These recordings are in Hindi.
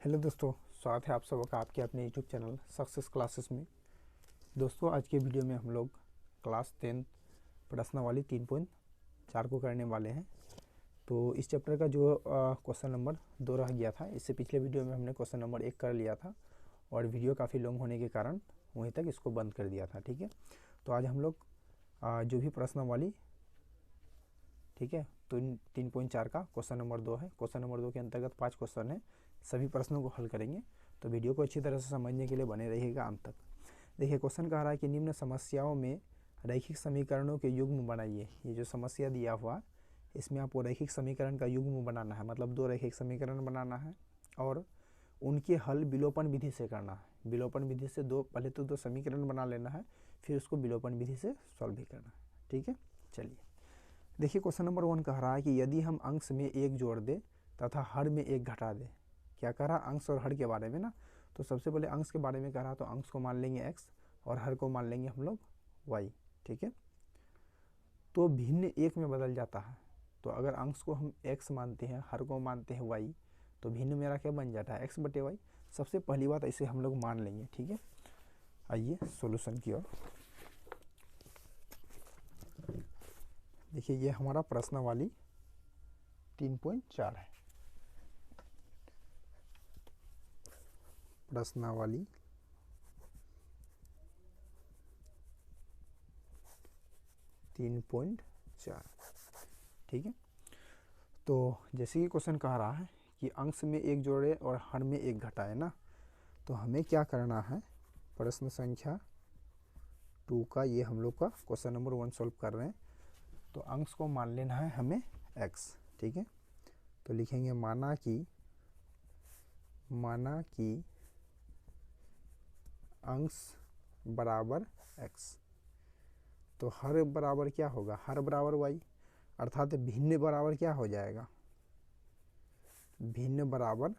हेलो दोस्तों, स्वागत है आप सबका आपके अपने यूट्यूब चैनल सक्सेस क्लासेस में। दोस्तों, आज के वीडियो में हम लोग क्लास 10 प्रश्नावली 3.4 को करने वाले हैं। तो इस चैप्टर का जो क्वेश्चन नंबर 2 रह गया था, इससे पिछले वीडियो में हमने क्वेश्चन नंबर 1 कर लिया था और वीडियो काफ़ी लॉन्ग होने के कारण वहीं तक इसको बंद कर दिया था। ठीक है, तो आज हम लोग जो भी प्रश्नावली, ठीक है, तो 3.4 का क्वेश्चन नंबर 2 है। क्वेश्चन नंबर 2 के अंतर्गत 5 क्वेश्चन है, सभी प्रश्नों को हल करेंगे। तो वीडियो को अच्छी तरह से समझने के लिए बने रहिएगा अंत तक। देखिए, क्वेश्चन कह रहा है कि निम्न समस्याओं में रैखिक समीकरणों के युग्म बनाइए। ये जो समस्या दिया हुआ, इसमें आपको रैखिक समीकरण का युग्म बनाना है, मतलब 2 रैखिक समीकरण बनाना है और उनके हल विलोपन विधि से करना है। विलोपन विधि से पहले तो 2 समीकरण बना लेना है, फिर उसको विलोपन विधि से सॉल्व भी करना है। ठीक है, चलिए देखिए, क्वेश्चन नंबर 1 कह रहा है कि यदि हम अंश में 1 जोड़ दें तथा हर में 1 घटा दें। क्या कह रहा है? अंश और हर के बारे में ना। तो सबसे पहले अंश के बारे में कह रहा, तो अंश को मान लेंगे x और हर को मान लेंगे हम लोग y। ठीक है, तो भिन्न 1 में बदल जाता है। तो अगर अंश को हम x मानते हैं, हर को मानते हैं y, तो भिन्न मेरा क्या बन जाता है? x बटे y। सबसे पहली बात ऐसे हम लोग मान लेंगे। ठीक है, आइए सोल्यूशन की ओर। देखिए, ये हमारा प्रश्नावली 3.4 है। प्रश्नावली 3.4। ठीक है, तो जैसे कि क्वेश्चन कह रहा है कि अंश में 1 जोड़े और हर में 1 घटाए ना, तो हमें क्या करना है? प्रश्न संख्या 2 का ये हम लोग का क्वेश्चन नंबर 1 सॉल्व कर रहे हैं। तो अंश को मान लेना है हमें x। ठीक है, तो लिखेंगे माना कि अंश बराबर x। तो हर बराबर क्या होगा? हर बराबर y, अर्थात भिन्न बराबर क्या हो जाएगा? भिन्न बराबर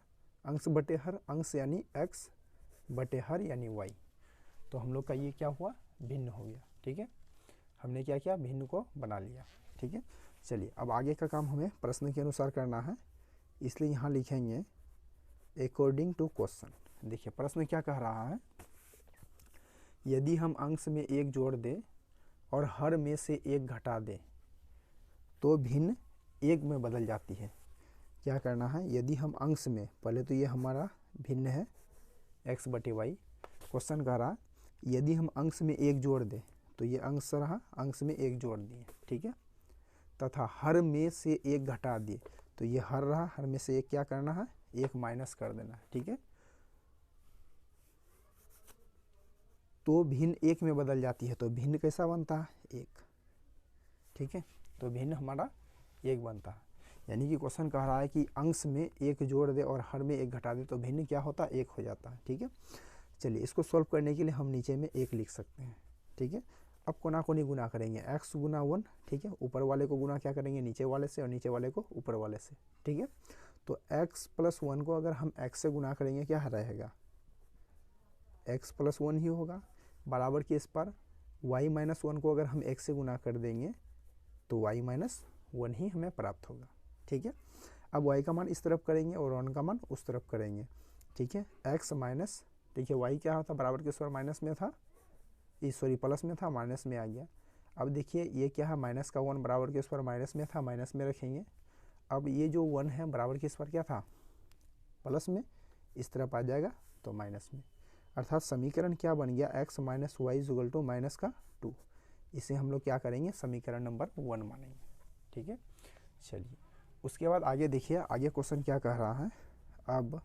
अंश बटे हर, अंश यानी x बटे हर यानी y। तो हम लोग का ये क्या हुआ? भिन्न हो गया। ठीक है, हमने क्या किया? भिन्न को बना लिया। ठीक है, चलिए अब आगे का काम हमें प्रश्न के अनुसार करना है, इसलिए यहाँ लिखेंगे अकॉर्डिंग टू क्वेश्चन। देखिए, प्रश्न क्या कह रहा है? यदि हम अंश में 1 जोड़ दें और हर में से 1 घटा दें तो भिन्न 1 में बदल जाती है। क्या करना है? यदि हम अंश में, पहले तो ये हमारा भिन्न है x बटे वाई। क्वेश्चन कह रहा यदि हम अंश में 1 जोड़ दें, तो ये अंश रहा, अंश में 1 जोड़ दिए। ठीक है, तथा हर में से 1 घटा दिए, तो ये हर रहा, हर में से 1 क्या करना है? 1 माइनस कर देना है। ठीक है, तो भिन्न 1 में बदल जाती है। तो भिन्न कैसा बनता है? 1। ठीक है, तो भिन्न हमारा 1 बनता है। यानी कि क्वेश्चन कह रहा है कि अंश में 1 जोड़ दे और हर में 1 घटा दे तो भिन्न क्या होता है? 1 हो जाता है। ठीक है, चलिए इसको सॉल्व करने के लिए हम नीचे में 1 लिख सकते हैं। ठीक है, अब कोना कोनी गुना करेंगे, x गुना 1। ठीक है, ऊपर वाले को गुना क्या करेंगे? नीचे वाले से, और नीचे वाले को ऊपर वाले से। ठीक है, तो x प्लस 1 को अगर हम x से गुना करेंगे, क्या रहेगा? x प्लस 1 ही होगा। बराबर के इस पर y माइनस 1 को अगर हम x से गुना कर देंगे तो y माइनस 1 ही हमें प्राप्त होगा। ठीक है, अब y का मान इस तरफ करेंगे और 1 का मान उस तरफ करेंगे। ठीक है, x माइनस, देखिए y क्या होता? बराबर के इस पर माइनस में था, सॉरी प्लस में था, माइनस में आ गया। अब देखिए ये क्या है? माइनस का 1 बराबर के इस पर माइनस में था, माइनस में रखेंगे। अब ये जो 1 है बराबर के इस पर क्या था? प्लस में, इस तरफ आ जाएगा तो माइनस में। अर्थात समीकरण क्या बन गया? x minus y equal to minus का 2। इसे हम लोग क्या करेंगे? समीकरण नंबर 1 मानेंगे। ठीक है, चलिए उसके बाद आगे देखिए, आगे क्वेश्चन क्या कह रहा है। अब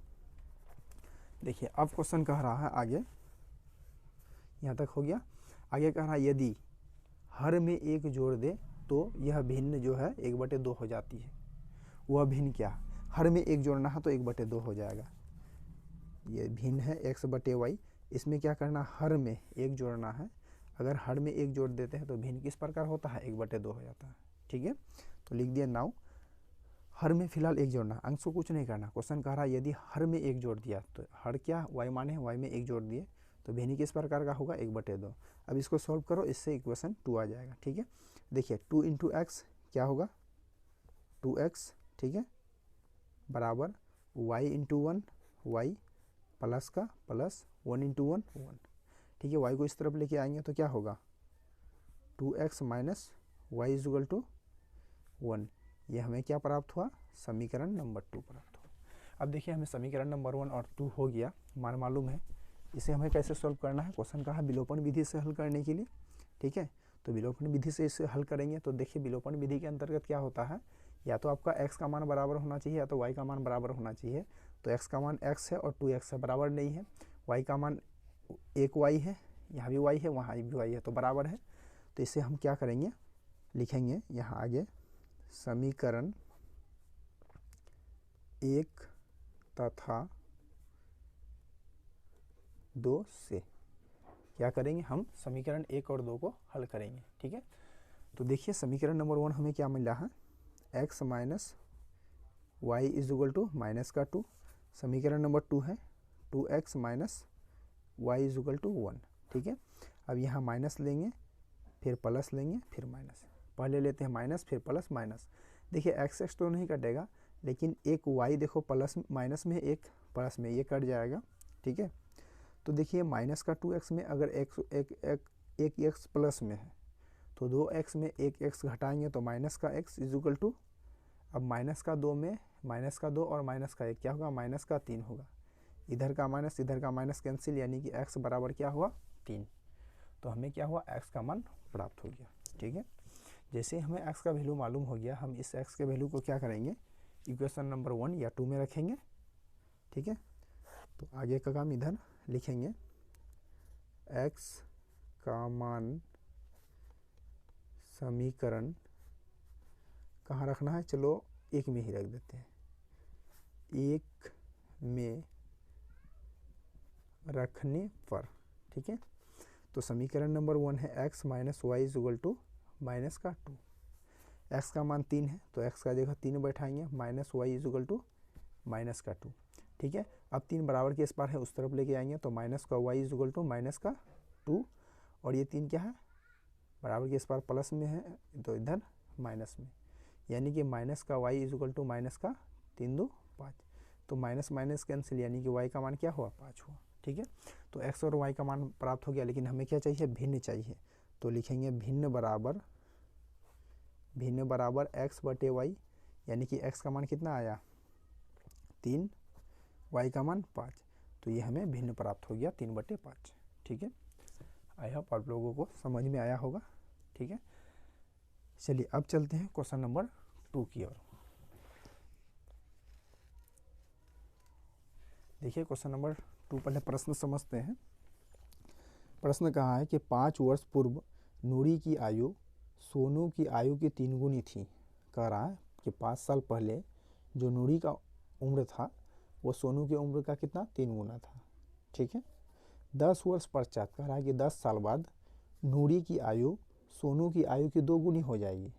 देखिए, अब क्वेश्चन कह रहा है आगे, यहाँ तक हो गया। आगे कह रहा है यदि हर में 1 जोड़ दे तो यह भिन्न जो है 1/2 हो जाती है। वह भिन्न क्या? हर में 1 जोड़ना है तो 1/2 हो जाएगा। ये भिन्न है x बटे वाई। इसमें क्या करना? हर में 1 जोड़ना है। अगर हर में 1 जोड़ देते हैं तो भिन्न किस प्रकार होता है? 1/2 हो जाता है। ठीक है, तो लिख दिया नाउ। हर में फिलहाल 1 जोड़ना, अंश को कुछ नहीं करना। क्वेश्चन कह रहा है यदि हर में 1 जोड़ दिया, तो हर क्या? y माने, y में 1 जोड़ दिए तो भिन्न किस प्रकार का होगा? 1/2। अब इसको सॉल्व करो, इससे इक्वेशन 2 आ जाएगा। ठीक है, देखिए 2 इंटू एक्स क्या होगा? 2x। ठीक है, बराबर y इंटू 1 वाई प्लस का प्लस 1 इंटू 1 1, ठीक है। वाई को इस तरफ लेके आएंगे तो क्या होगा 2x minus y is equal to 1। ये हमें क्या प्राप्त हुआ, समीकरण नंबर 2 प्राप्त हुआ। अब देखिए हमें समीकरण नंबर 1 और 2 हो गया, मान मालूम है। इसे हमें कैसे सॉल्व करना है, क्वेश्चन कहा विलोपन विधि से हल करने के लिए, ठीक है। तो विलोपन विधि से इसे हल करेंगे तो देखिए विलोपन विधि के अंतर्गत क्या होता है, या तो आपका x का मान बराबर होना चाहिए या तो y का मान बराबर होना चाहिए। तो x का मान x है और 2x है, बराबर नहीं है। y का मान 1y है, यहाँ भी y है वहाँ भी y है, तो बराबर है। तो इसे हम क्या करेंगे, लिखेंगे यहाँ आगे समीकरण 1 तथा 2 से क्या करेंगे, हम समीकरण 1 और 2 को हल करेंगे, ठीक है। तो देखिए समीकरण नंबर 1 हमें क्या मिला है, x minus y is equal to minus का 2। समीकरण नंबर 2 है 2x minus y is equal to 1, ठीक है। अब यहाँ माइनस लेंगे, फिर प्लस लेंगे, फिर माइनस। पहले लेते हैं माइनस, फिर प्लस माइनस। देखिए एक्स एक्स तो नहीं कटेगा, लेकिन एक वाई देखो प्लस माइनस में, एक प्लस में, ये कट जाएगा, ठीक है। तो देखिए माइनस का 2x में अगर एक एक्स प्लस में है तो 2x में एक एक्स घटाएंगे तो माइनस का x इज इक्वल टू, अब माइनस का 2 में माइनस का 2 और माइनस का 1 क्या होगा, माइनस का 3 होगा। इधर का माइनस कैंसिल, यानी कि x बराबर क्या हुआ 3। तो हमें क्या हुआ, x का मान प्राप्त हो गया, ठीक है। जैसे हमें x का वैल्यू मालूम हो गया, हम इस x के वैल्यू को क्या करेंगे, इक्वेशन नंबर 1 या 2 में रखेंगे, ठीक है। तो आगे का काम इधर लिखेंगे, x का मान समीकरण कहाँ रखना है, चलो 1 में ही रख देते हैं, 1 में रखने पर, ठीक है। तो समीकरण नंबर 1 है x minus y is equal to minus का 2। x का मान 3 है तो x का जगह 3 बैठाएंगे, minus y is equal to minus का 2, ठीक है। अब 3 बराबर के इस पार है, उस तरफ लेके आएंगे तो माइनस का y is equal to minus का 2, और ये 3 क्या है, बराबर के इस पार प्लस में है तो इधर माइनस में, यानी कि माइनस का y is equal to minus का 3 2 5। तो माइनस माइनस कैंसिल, यानी कि y का मान क्या हुआ 5 हुआ, ठीक है। तो x और y का मान प्राप्त हो गया, लेकिन हमें क्या चाहिए, भिन्न चाहिए। तो लिखेंगे भिन्न बराबर x बटे वाई, यानी कि x का मान कितना आया 3, y का मान 5। तो ये हमें भिन्न प्राप्त हो गया 3 बटे 5, ठीक है। आई होप आप लोगों को समझ में आया होगा, ठीक है। चलिए अब चलते हैं क्वेश्चन नंबर 2 की ओर। देखिए क्वेश्चन नंबर 2, पहले प्रश्न समझते हैं। प्रश्न कहा है कि 5 वर्ष पूर्व नूरी की आयु सोनू की आयु की 3 गुनी थी। कह रहा है कि 5 साल पहले जो नूरी का उम्र था वो सोनू की उम्र का कितना 3 गुना था, ठीक है। 10 वर्ष पश्चात कह रहा है कि 10 साल बाद नूरी की आयु सोनू की आयु की 2 गुनी हो जाएगी।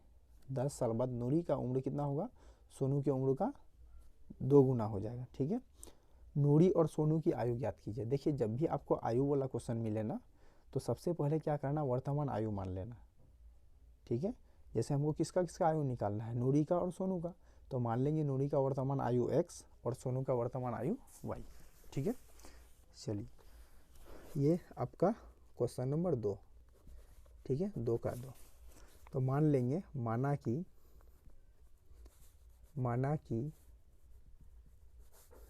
10 साल बाद नूरी का उम्र कितना होगा, सोनू की उम्र का 2 गुना हो जाएगा, ठीक है। नूरी और सोनू की आयु ज्ञात कीजिए। देखिए जब भी आपको आयु वाला क्वेश्चन मिले ना, तो सबसे पहले क्या करना, वर्तमान आयु मान लेना, ठीक है। जैसे हमको किसका आयु निकालना है, नूरी का और सोनू का, तो मान लेंगे नूरी का वर्तमान आयु x और सोनू का वर्तमान आयु y, ठीक है। चलिए ये आपका क्वेश्चन नंबर 2, ठीक है, 2 का 2। तो मान लेंगे, माना कि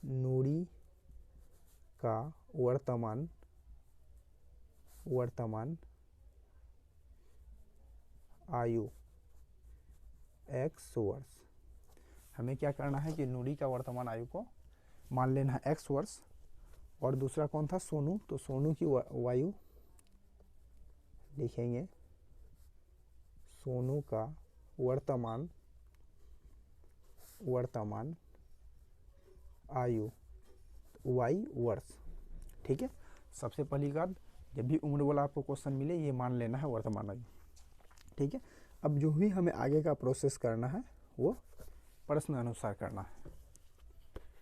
नूरी का वर्तमान आयु x वर्ष। हमें क्या करना है कि नूरी का वर्तमान आयु को मान लेना है x वर्ष, और दूसरा कौन था, सोनू। तो सोनू की आयु लिखेंगे, सोनू का वर्तमान आयु y वर्ष, ठीक है। सबसे पहली बात, जब भी उम्र वाला आपको क्वेश्चन मिले ये मान लेना है वर्तमान आयु, ठीक है। अब जो भी हमें आगे का प्रोसेस करना है वो प्रश्न अनुसार करना है,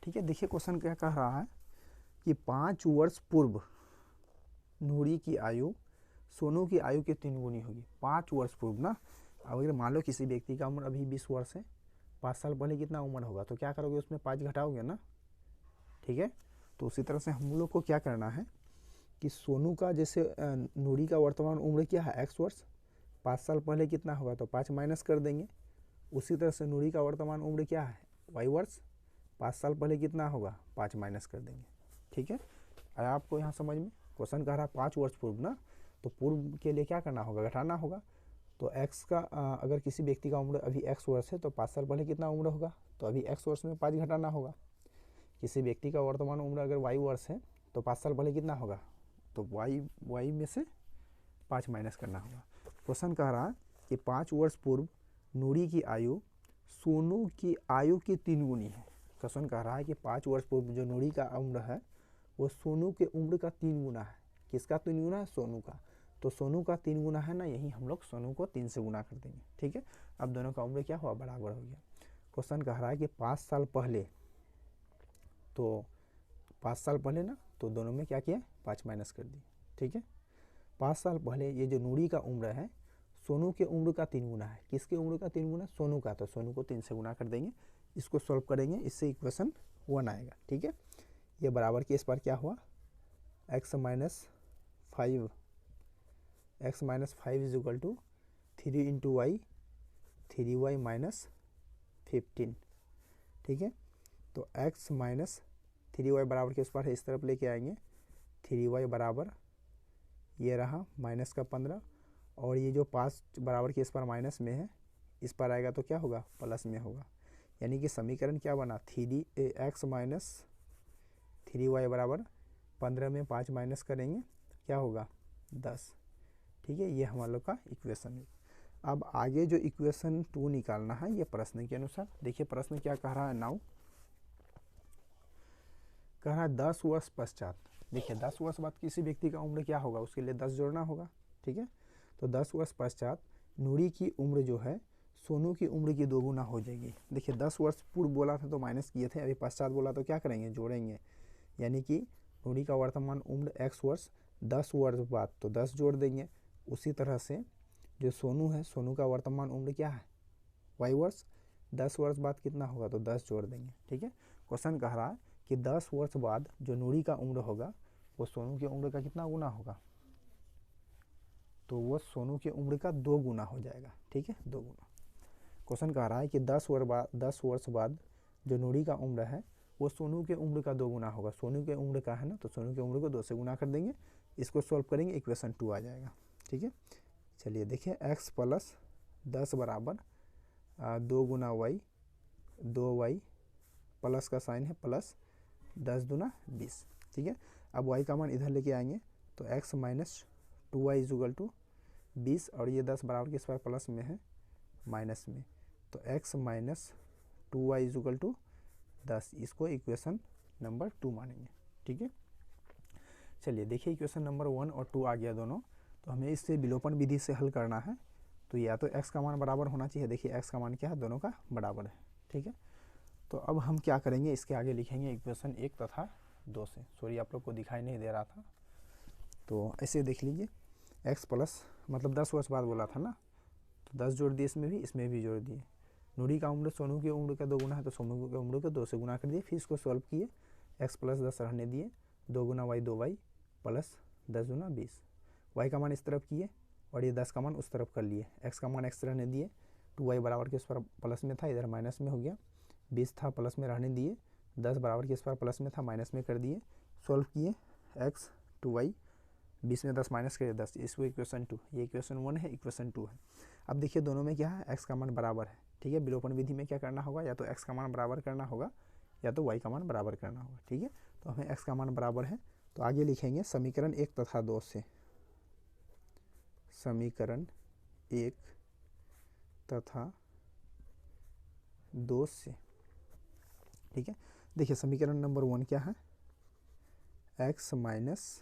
ठीक है। देखिए क्वेश्चन क्या कह रहा है कि 5 वर्ष पूर्व नूरी की आयु सोनू की आयु के 3 गुनी होगी। 5 वर्ष पूर्व ना, अगर मान लो किसी व्यक्ति का उम्र अभी 20 वर्ष है, 5 साल पहले कितना उम्र होगा, तो क्या करोगे, उसमें 5 घटाओगे ना, ठीक है। तो उसी तरह से हम लोग को क्या करना है कि सोनू का जैसे नूरी का वर्तमान उम्र क्या है x वर्ष, 5 साल पहले कितना होगा तो 5 माइनस कर देंगे। उसी तरह से नूरी का वर्तमान उम्र क्या है y वर्ष, 5 साल पहले कितना होगा 5 माइनस कर देंगे। ठीक है, आया आपको यहाँ समझ में? क्वेश्चन कह रहा है 5 वर्ष पूर्व ना, तो पूर्व के लिए क्या करना होगा, घटाना होगा। तो x का अगर किसी व्यक्ति का उम्र अभी x वर्ष है तो 5 साल पहले कितना उम्र होगा, तो अभी x वर्ष में 5 घटाना होगा। किसी व्यक्ति का वर्तमान उम्र अगर y वर्ष है तो 5 साल पहले कितना होगा, तो y में से 5 माइनस करना होगा। क्वेश्चन कह रहा है कि 5 वर्ष पूर्व नूरी की आयु सोनू की आयु की 3 गुनी है। क्वेश्चन कह रहा है कि 5 वर्ष पूर्व जो नूरी का उम्र है वो सोनू के उम्र का 3 गुना है। किसका 3 गुना है, सोनू का। तो सोनू का 3 गुना है ना, यही हम लोग सोनू को 3 से गुना कर देंगे। ठीक है, अब दोनों का उम्र क्या हुआ, बराबर हो गया। क्वेश्चन कह रहा है कि 5 साल पहले, तो 5 साल पहले ना, तो दोनों में क्या किया, 5 माइनस कर दिए। ठीक है, 5 साल पहले ये जो नूरी का उम्र है सोनू के उम्र का 3 गुना है। किसके उम्र का 3 गुना, सोनू का। तो सोनू को 3 से गुना कर देंगे। इसको सॉल्व करेंगे, इससे इक्वेशन 1 आएगा। ठीक है, ये बराबर के इस पर क्या हुआ, x minus 5 is equal to 3 into y, 3y minus 15। ठीक है, तो x माइनस 3y बराबर के उस पर है, इस तरफ लेके आएंगे। 3y बराबर ये रहा माइनस का 15, और ये जो 5 बराबर के इस पर माइनस में है, इस पर आएगा तो क्या होगा, प्लस में होगा। यानी कि समीकरण क्या बना, x माइनस 3y बराबर 15 में 5 माइनस करेंगे क्या होगा, 10। ठीक है, ये हमारे लोग का इक्वेशन है। अब आगे जो इक्वेशन 2 निकालना है ये प्रश्न के अनुसार। देखिए प्रश्न क्या कह रहा है, नाउ कह रहा है 10 वर्ष पश्चात। देखिए 10 वर्ष बाद किसी व्यक्ति का उम्र क्या होगा, उसके लिए 10 जोड़ना होगा। ठीक है, तो 10 वर्ष पश्चात नूरी की उम्र जो है सोनू की उम्र की 2 गुना हो जाएगी। देखिए 10 वर्ष पूर्व बोला था तो माइनस किए थे, अभी पश्चात बोला तो क्या करेंगे, जोड़ेंगे। यानी कि नूरी का वर्तमान उम्र x वर्ष, 10 वर्ष बाद तो 10 जोड़ देंगे। उसी तरह से जो सोनू है, सोनू का वर्तमान उम्र क्या है, y वर्ष, 10 वर्ष बाद कितना होगा, तो 10 जोड़ देंगे। ठीक है, क्वेश्चन कह रहा है कि 10 वर्ष बाद जो नूरी का उम्र होगा वो सोनू की उम्र का कितना गुना होगा, तो वो सोनू की उम्र का 2 गुना हो जाएगा। ठीक है, 2 गुना। क्वेश्चन कह रहा है कि 10 वर्ष बाद जो नूरी का उम्र है वो सोनू के उम्र का 2 गुना होगा। सोनू के उम्र का है ना, तो सोनू के उम्र को 2 से गुना कर देंगे। इसको सॉल्व करेंगे, इक्वेशन 2 आ जाएगा। ठीक है, चलिए देखिए x प्लस 10 बराबर 2 गुना वाई, 2y प्लस का साइन है प्लस 10 दूना 20। ठीक है, अब y का मान इधर लेके आएंगे तो x minus 2y is equal to 20, और ये 10 बराबर के इस पर प्लस में है माइनस में, तो x minus 2y is equal to 10। इसको इक्वेशन नंबर 2 मानेंगे। ठीक है, चलिए देखिए इक्वेशन नंबर 1 और 2 आ गया दोनों। तो हमें इससे विलोपन विधि से हल करना है। तो या तो x का मान बराबर होना चाहिए, देखिए x का मान क्या है, दोनों का बराबर है। ठीक है, तो अब हम क्या करेंगे, इसके आगे लिखेंगे इक्वेशन 1 तथा 2 से। सॉरी आप लोग को दिखाई नहीं दे रहा था, तो ऐसे देख लीजिए x प्लस, मतलब 10 वर्ष बाद बोला था ना, तो 10 जोड़ दिए, इसमें भी जोड़ दिए। नूरी का उम्र सोनू की उम्र का 2 गुना है, तो सोनू की उम्र को 2 से गुना कर दिए। फिर इसको सॉल्व किए, x प्लस 10 रहने दिए, 2 गुना वाई 2y प्लस 10 गुना 20। y का मान इस तरफ किए और ये 10 का मान उस तरफ कर लिए। x का मान x रहने दिए, 2y बराबर के उस पर प्लस में था, इधर माइनस में हो गया। 20 था प्लस में रहने दिए, 10 बराबर के इस पर प्लस में था, माइनस में कर दिए। सॉल्व किए, x 2y, 20 में 10 माइनस करिए 10, इसको इक्वेशन 2। ये इक्वेशन 1 है, इक्वेशन 2 है। अब देखिए दोनों में क्या है, x का मान बराबर है। ठीक है, विलोपन विधि में क्या करना होगा, या तो x का मान बराबर करना होगा या तो y का मान बराबर करना होगा। ठीक है, तो हमें x का मान बराबर है, तो आगे लिखेंगे समीकरण 1 तथा 2 से। समीकरण 1 तथा 2 से। ठीक है, देखिए समीकरण नंबर 1 क्या है, x माइनस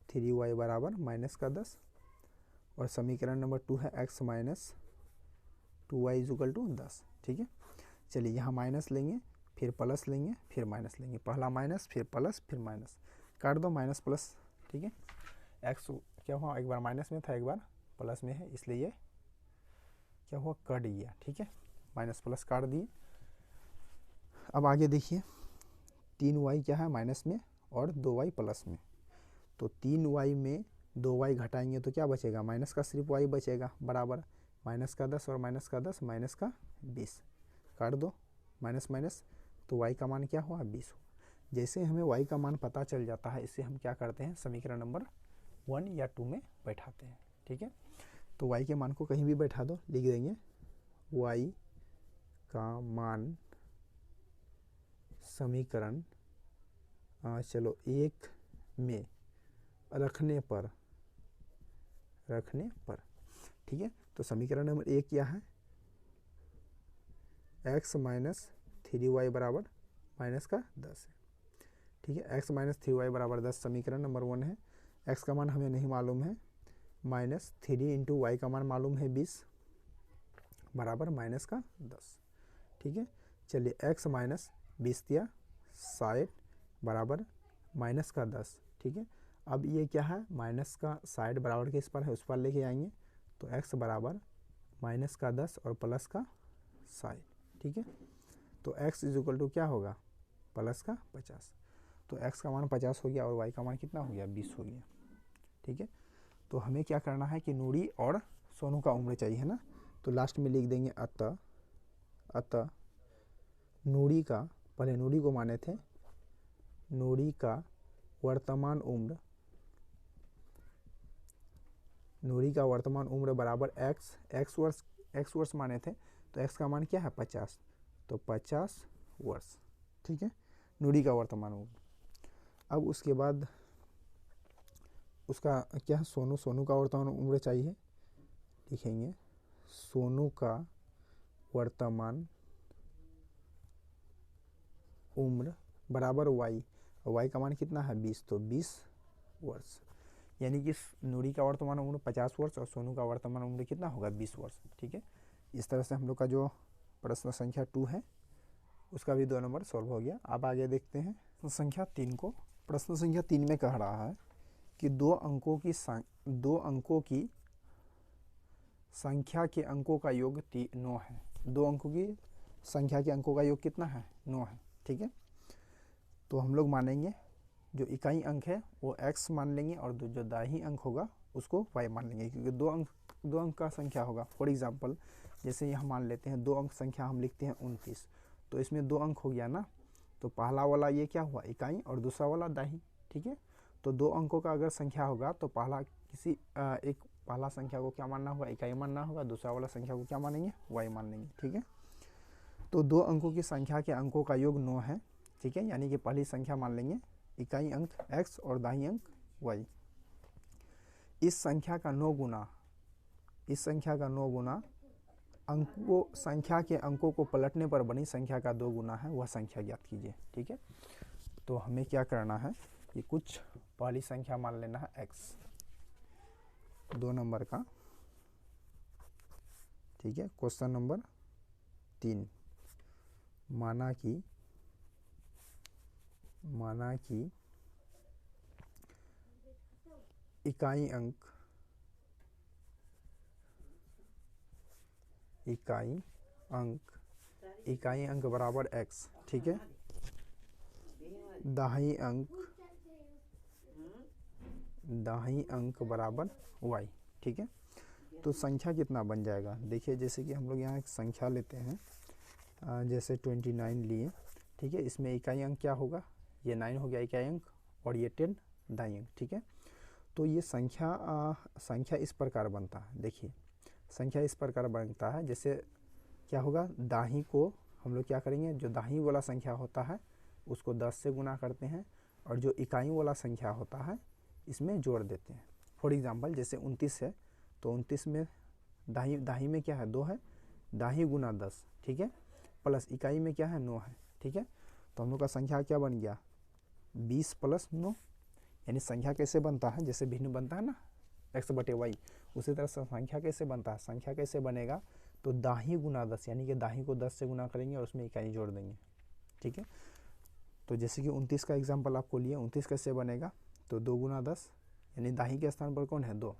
3y बराबर माइनस का 10, और समीकरण नंबर 2 है x minus 2y is equal to 10। ठीक है, चलिए यहाँ माइनस लेंगे, फिर प्लस लेंगे, फिर माइनस लेंगे। पहला माइनस, फिर प्लस, फिर माइनस, काट दो माइनस प्लस। ठीक है, x क्या हुआ, एक बार माइनस में था, एक बार प्लस में है, इसलिए ये क्या हुआ, कट गया। ठीक है, माइनस प्लस काट दिए। अब आगे देखिए 3y क्या है माइनस में और 2y प्लस में। तो 3y में 2y घटाएंगे तो क्या बचेगा, माइनस का सिर्फ y बचेगा, बराबर माइनस का 10 और माइनस का 10 माइनस का 20 काट दो, माइनस माइनस, तो y का मान क्या हुआ 20 हुआ। जैसे हमें y का मान पता चल जाता है, इससे हम क्या करते हैं, समीकरण नंबर 1 या 2 में बैठाते हैं। ठीक है, तो y के मान को कहीं भी बैठा दो, लिख देंगे y का मान समीकरण चलो 1 में रखने पर, ठीक है। तो समीकरण नंबर 1 क्या है, x माइनस 3y बराबर माइनस का 10 है। ठीक है, x माइनस 3y बराबर 10 समीकरण नंबर 1 है। x का मान हमें नहीं मालूम है, माइनस 3 इंटू वाई का मान मालूम है 20 बराबर माइनस का 10। ठीक है, चलिए x माइनस 20 दिया 60 बराबर माइनस का 10। ठीक है, अब ये क्या है, माइनस का 60 बराबर किस पर है, उस पर लेके आएंगे, तो x बराबर माइनस का 10 और प्लस का 60। ठीक है, तो x इज इक्वल टू क्या होगा, प्लस का 50। तो x का मान 50 हो गया और y का मान कितना हो गया, 20 हो गया। ठीक है, तो हमें क्या करना है कि नूरी और सोनू का उम्र चाहिए है ना, तो लास्ट में लिख देंगे अतः नूरी का, पहले नूरी को माने थे, नूरी का वर्तमान उम्र, नूरी का वर्तमान उम्र बराबर x वर्ष माने थे, तो x का मान क्या है 50, तो 50 वर्ष। ठीक है, नूरी का वर्तमान उम्र। अब उसके बाद उसका क्या है, सोनू का वर्तमान उम्र चाहिए, लिखेंगे सोनू का वर्तमान उम्र बराबर y का मान कितना है 20, तो 20 वर्ष। यानी कि नूरी का वर्तमान उम्र 50 वर्ष और सोनू का वर्तमान उम्र कितना होगा 20 वर्ष। ठीक है, इस तरह से हम लोग का जो प्रश्न संख्या 2 है उसका भी 2 नंबर सॉल्व हो गया। अब आगे देखते हैं प्रश्न संख्या 3 को। प्रश्न संख्या 3 में कह रहा है कि दो अंकों की संख्या के अंकों का योग 9 है। 2 अंकों की संख्या के अंकों का योग कितना है, 9 है। ठीक है, तो हम लोग मानेंगे जो इकाई अंक है वो x मान लेंगे और जो दाहिनी अंक होगा उसको y मान लेंगे, क्योंकि दो अंक का संख्या होगा। फॉर एग्जांपल जैसे यहाँ मान लेते हैं 2 अंक संख्या हम लिखते हैं 29, तो इसमें 2 अंक हो गया ना, तो पहला वाला ये क्या हुआ इकाई और दूसरा वाला दाहिनी। ठीक है, तो 2 अंकों का अगर संख्या होगा तो पहला संख्या को क्या मानना होगा, इकाई मानना होगा, दूसरा वाला संख्या को क्या मानेंगे, y मान लेंगे। ठीक है, तो 2 अंकों की संख्या के अंकों का योग 9 है। ठीक है, यानी कि पहली संख्या मान लेंगे इकाई अंक x और दाहिनी अंक y। इस संख्या का 9 गुना संख्या के अंकों को पलटने पर बनी संख्या का 2 गुना है, वह संख्या ज्ञात कीजिए। ठीक है, तो हमें क्या करना है कि कुछ पहली संख्या मान लेना है x 2 नंबर का। ठीक है, क्वेश्चन नंबर 3, माना कि इकाई अंक बराबर x। ठीक है, दाहिनी अंक बराबर y। ठीक है, तो संख्या कितना बन जाएगा, देखिए जैसे कि हम लोग यहाँ एक संख्या लेते हैं, जैसे 29 लिए। ठीक है, इसमें इकाई अंक क्या होगा, ये 9 हो गया इकाई अंक और ये 10 दाहिनी अंक। ठीक है, तो ये संख्या इस प्रकार बनता है। देखिए संख्या इस प्रकार बनता है, जैसे क्या होगा, दाहिनी को हम लोग क्या करेंगे, जो दाहिनी वाला संख्या होता है उसको 10 से गुना करते हैं और जो इकाई वाला संख्या होता है इसमें जोड़ देते हैं। फॉर एग्जांपल जैसे 29 है, तो 29 में दाहिनी में क्या है 2 है, दाहिनी गुना 10। ठीक है, प्लस इकाई में क्या है 9 है। ठीक है, तो हम लोग का संख्या क्या बन गया 20 प्लस 9। यानी संख्या कैसे बनता है, जैसे भिन्न बनता है ना x बटे y, उसी तरह से संख्या कैसे बनता है, संख्या कैसे बनेगा, तो दाहिनी गुना 10, यानी कि दाहिनी को 10 से गुना करेंगे और उसमें इकाई जोड़ देंगे। ठीक है, तो जैसे कि 29 का एग्जांपल आपको लिए, 29 कैसे बनेगा, तो 2 गुना 10, यानी दाहिनी के स्थान पर कौन है 2,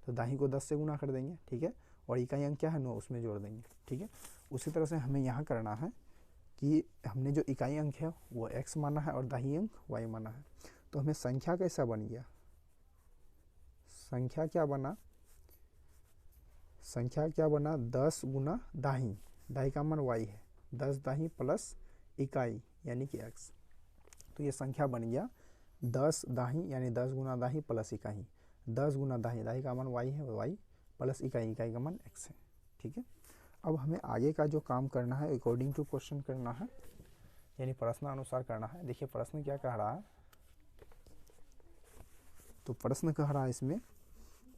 तो दाहिनी को 10 से गुना कर देंगे। ठीक है, और इकाई अंक क्या है 9, उसमें जोड़ देंगे। ठीक है, उसी तरह से हमें यहाँ करना है कि हमने जो इकाई अंक है वो x माना है और दाहिनी अंक y माना है। तो हमें संख्या कैसा बन गया, संख्या क्या बना, संख्या क्या बना 10 गुना दाही, दाही का मान y है, 10 दाही प्लस इकाई यानी कि x। तो ये संख्या बन गया 10 दाही यानी 10 गुना दाही प्लस इकाई, 10 गुना दाही, दाही का मान y है, y प्लस इकाई, इकाई का मान x है। ठीक है, अब हमें आगे का जो काम करना है अकॉर्डिंग टू क्वेश्चन करना है, यानी प्रश्न अनुसार करना है। देखिए प्रश्न क्या कह रहा है, तो प्रश्न कह रहा है इसमें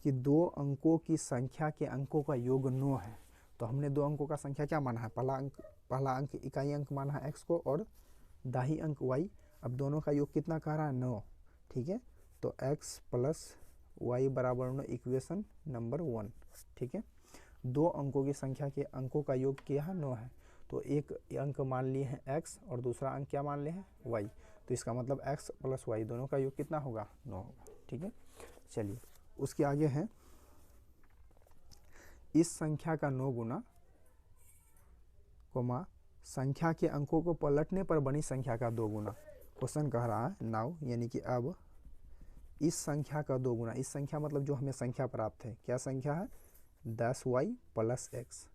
कि 2 अंकों की संख्या के अंकों का योग 9 है। तो हमने 2 अंकों का संख्या क्या माना है, पहला अंक इकाई अंक माना है x को और दाही अंक y। अब दोनों का योग कितना कह रहा है 9। ठीक है, तो x प्लस वाई बराबर 9 इक्वेशन नंबर 1। ठीक है, 2 अंकों की संख्या के अंकों का योग क्या है 9 है। तो एक अंक मान लिए हैं x और दूसरा अंक क्या मान लिए हैं y। तो इसका मतलब x प्लस वाई दोनों का योग कितना होगा 9 होगा। ठीक है, चलिए उसके आगे है इस संख्या का 9 गुना कोमा संख्या के अंकों को पलटने पर बनी संख्या का 2 गुना। क्वेश्चन कह रहा है नाउ, यानी कि अब इस संख्या का 2 गुना, इस संख्या मतलब जो हमें संख्या प्राप्त है, क्या संख्या है 10y प्लस x,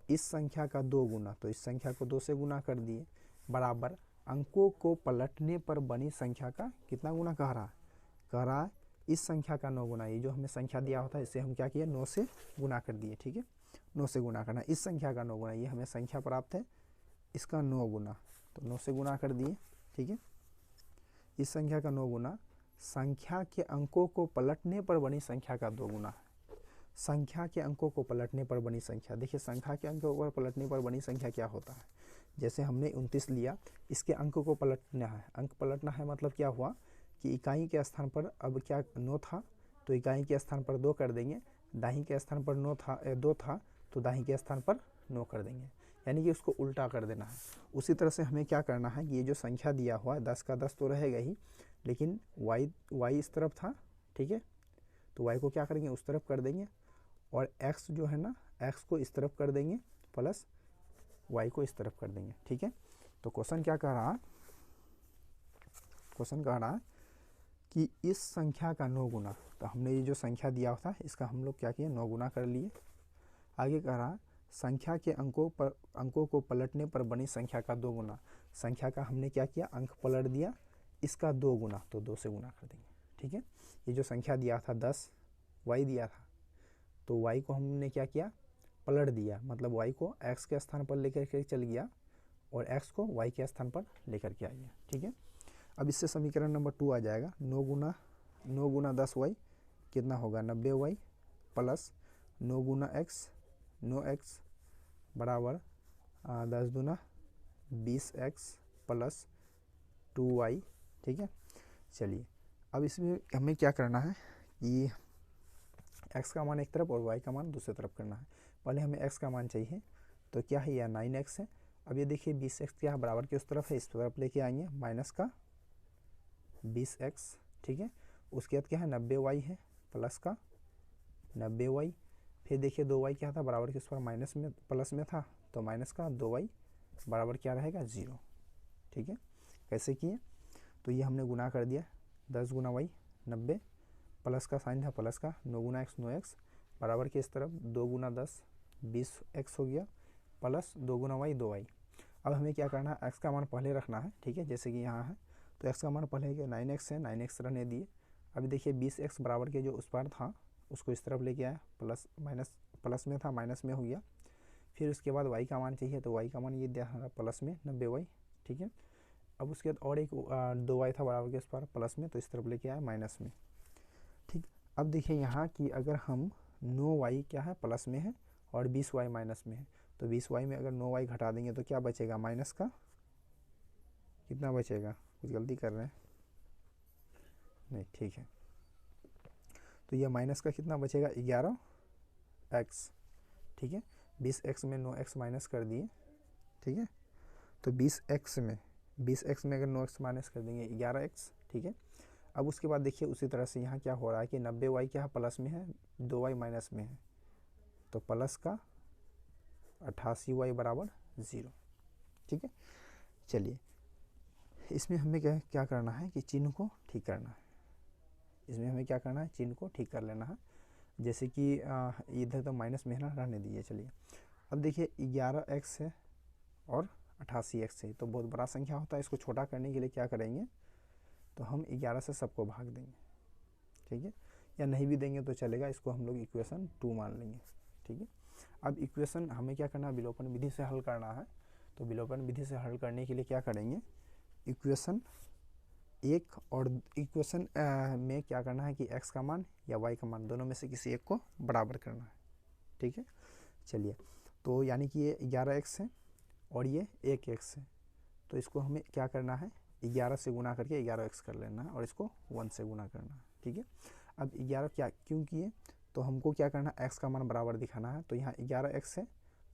इस संख्या का 2 गुना, तो इस संख्या को 2 से गुना कर दिए, बराबर अंकों को पलटने पर बनी संख्या का कितना गुना कह रहा है इस संख्या का 9 गुना। ये जो हमें संख्या दिया होता है इसे हम क्या किए 9 से गुना कर दिए। ठीक है, 9 से गुना करना, इस संख्या का 9 गुना, ये हमें संख्या प्राप्त है इसका 9 गुना, तो 9 से गुना कर दिए। ठीक है, इस संख्या का 9 गुना संख्या के अंकों को पलटने पर बनी संख्या का 2 गुना है। संख्या के अंकों को पलटने पर बनी संख्या, देखिए संख्या के अंकों पर पलटने पर बनी संख्या क्या होता है, जैसे हमने 29 लिया, इसके अंक को पलटना है, अंक पलटना है मतलब क्या हुआ कि इकाई के स्थान पर अब क्या 9 था तो इकाई के स्थान पर 2 कर देंगे, दाही के स्थान पर 2 था तो दाही के स्थान पर 9 कर देंगे, यानी कि उसको उल्टा कर देना है। उसी तरह से हमें क्या करना है कि ये जो संख्या दिया हुआ है 10 का 10 तो रहेगा ही, लेकिन y इस तरफ था। ठीक है, तो y को क्या करेंगे उस तरफ कर देंगे और x जो है ना x को इस तरफ कर देंगे प्लस y को इस तरफ कर देंगे। ठीक है, तो क्वेश्चन क्या कह रहा है, क्वेश्चन कह रहा है कि इस संख्या का 9 गुना, तो हमने ये जो संख्या दिया था इसका हम लोग क्या किए 9 गुना कर लिए। आगे कह रहा है संख्या के अंकों को पलटने पर बनी संख्या का 2 गुना, संख्या का हमने क्या किया अंक पलट दिया, इसका 2 गुना, तो 2 से गुना कर देंगे। ठीक है, ये जो संख्या दिया था 10 y दिया था, तो y को हमने क्या किया पलट दिया, मतलब y को x के स्थान पर लेकर के चल गया और x को y के स्थान पर लेकर के आ गया। ठीक है, अब इससे समीकरण नंबर 2 आ जाएगा, 9 गुना 10y कितना होगा 90y प्लस 9 गुना x 9x बराबर 10 गुना 20x प्लस 2y। ठीक है, चलिए अब इसमें हमें क्या करना है कि x का मान एक तरफ और y का मान दूसरी तरफ करना है। पहले हमें x का मान चाहिए, तो क्या है यह 9x है। अब ये देखिए 20x क्या है बराबर की उस तरफ है, इस तरफ लेके आएंगे माइनस का 20x। ठीक है, उसके बाद क्या है 90y है प्लस का 90y, फिर देखिए 2y क्या था बराबर के उस पर माइनस में प्लस में था, तो माइनस का 2y बराबर क्या रहेगा 0। ठीक है, कैसे किए, तो ये हमने गुना कर दिया 10 गुना y 90 प्लस का साइन था प्लस का 9 गुना x 9x बराबर के इस तरफ 2 गुना 10 20x हो गया प्लस 2 गुना y 2y। अब हमें क्या करना है x का मान पहले रखना है। ठीक है, जैसे कि यहाँ है तो x का मान पहले 9x है, 9x रहने दिए। अभी देखिए 20x बराबर के जो उस पार था उसको इस तरफ लेके आया, प्लस में था माइनस में हो गया। फिर उसके बाद y का मान चाहिए, तो y का मान ये दिया प्लस में 90y। ठीक है, अब उसके बाद और एक 2y था बराबर के इस पार प्लस में, तो इस तरफ लेके आया माइनस में। ठीक, अब देखिए यहाँ कि अगर हम 9y क्या है प्लस में है और 20y माइनस में है, तो 20y में अगर 9y घटा देंगे तो क्या बचेगा माइनस का कितना बचेगा, कुछ गलती कर रहे हैं नहीं, ठीक है, तो यह माइनस का कितना बचेगा 11x। ठीक है, 20x में 9x माइनस कर दिए। ठीक है, तो 20x में अगर 9x माइनस कर देंगे 11x। ठीक है, अब उसके बाद देखिए उसी तरह से यहाँ क्या हो रहा है कि 90y क्या है प्लस में है, 2y माइनस में है, तो प्लस का 88y बराबर 0। ठीक है, चलिए इसमें हमें क्या क्या करना है कि चिन्ह को ठीक करना है। इसमें हमें क्या करना है, चिन्ह को ठीक कर लेना है। जैसे कि इधर तो माइनस में है ना, रहने दीजिए। चलिए अब देखिए 11x है और 88x है, तो बहुत बड़ा संख्या होता है। इसको छोटा करने के लिए क्या करेंगे, तो हम 11 से सबको भाग देंगे, ठीक है, या नहीं भी देंगे तो चलेगा। इसको हम लोग इक्वेशन 2 मान लेंगे, ठीक है। अब इक्वेशन हमें क्या करना है, विलोपन विधि से हल करना है। तो विलोपन विधि से हल करने के लिए क्या करेंगे, इक्वेशन 1 और इक्वेशन में क्या करना है कि x का मान या y का मान दोनों में से किसी एक को बराबर करना है, ठीक है। चलिए तो यानी कि ये 11x है और ये 1x है, तो इसको हमें क्या करना है, 11 से गुना करके 11x कर लेना है और इसको 1 से गुना करना है, ठीक है। अब 11 क्या क्यों किए, तो हमको क्या करना है, x का मान बराबर दिखाना है। तो यहाँ 11x है,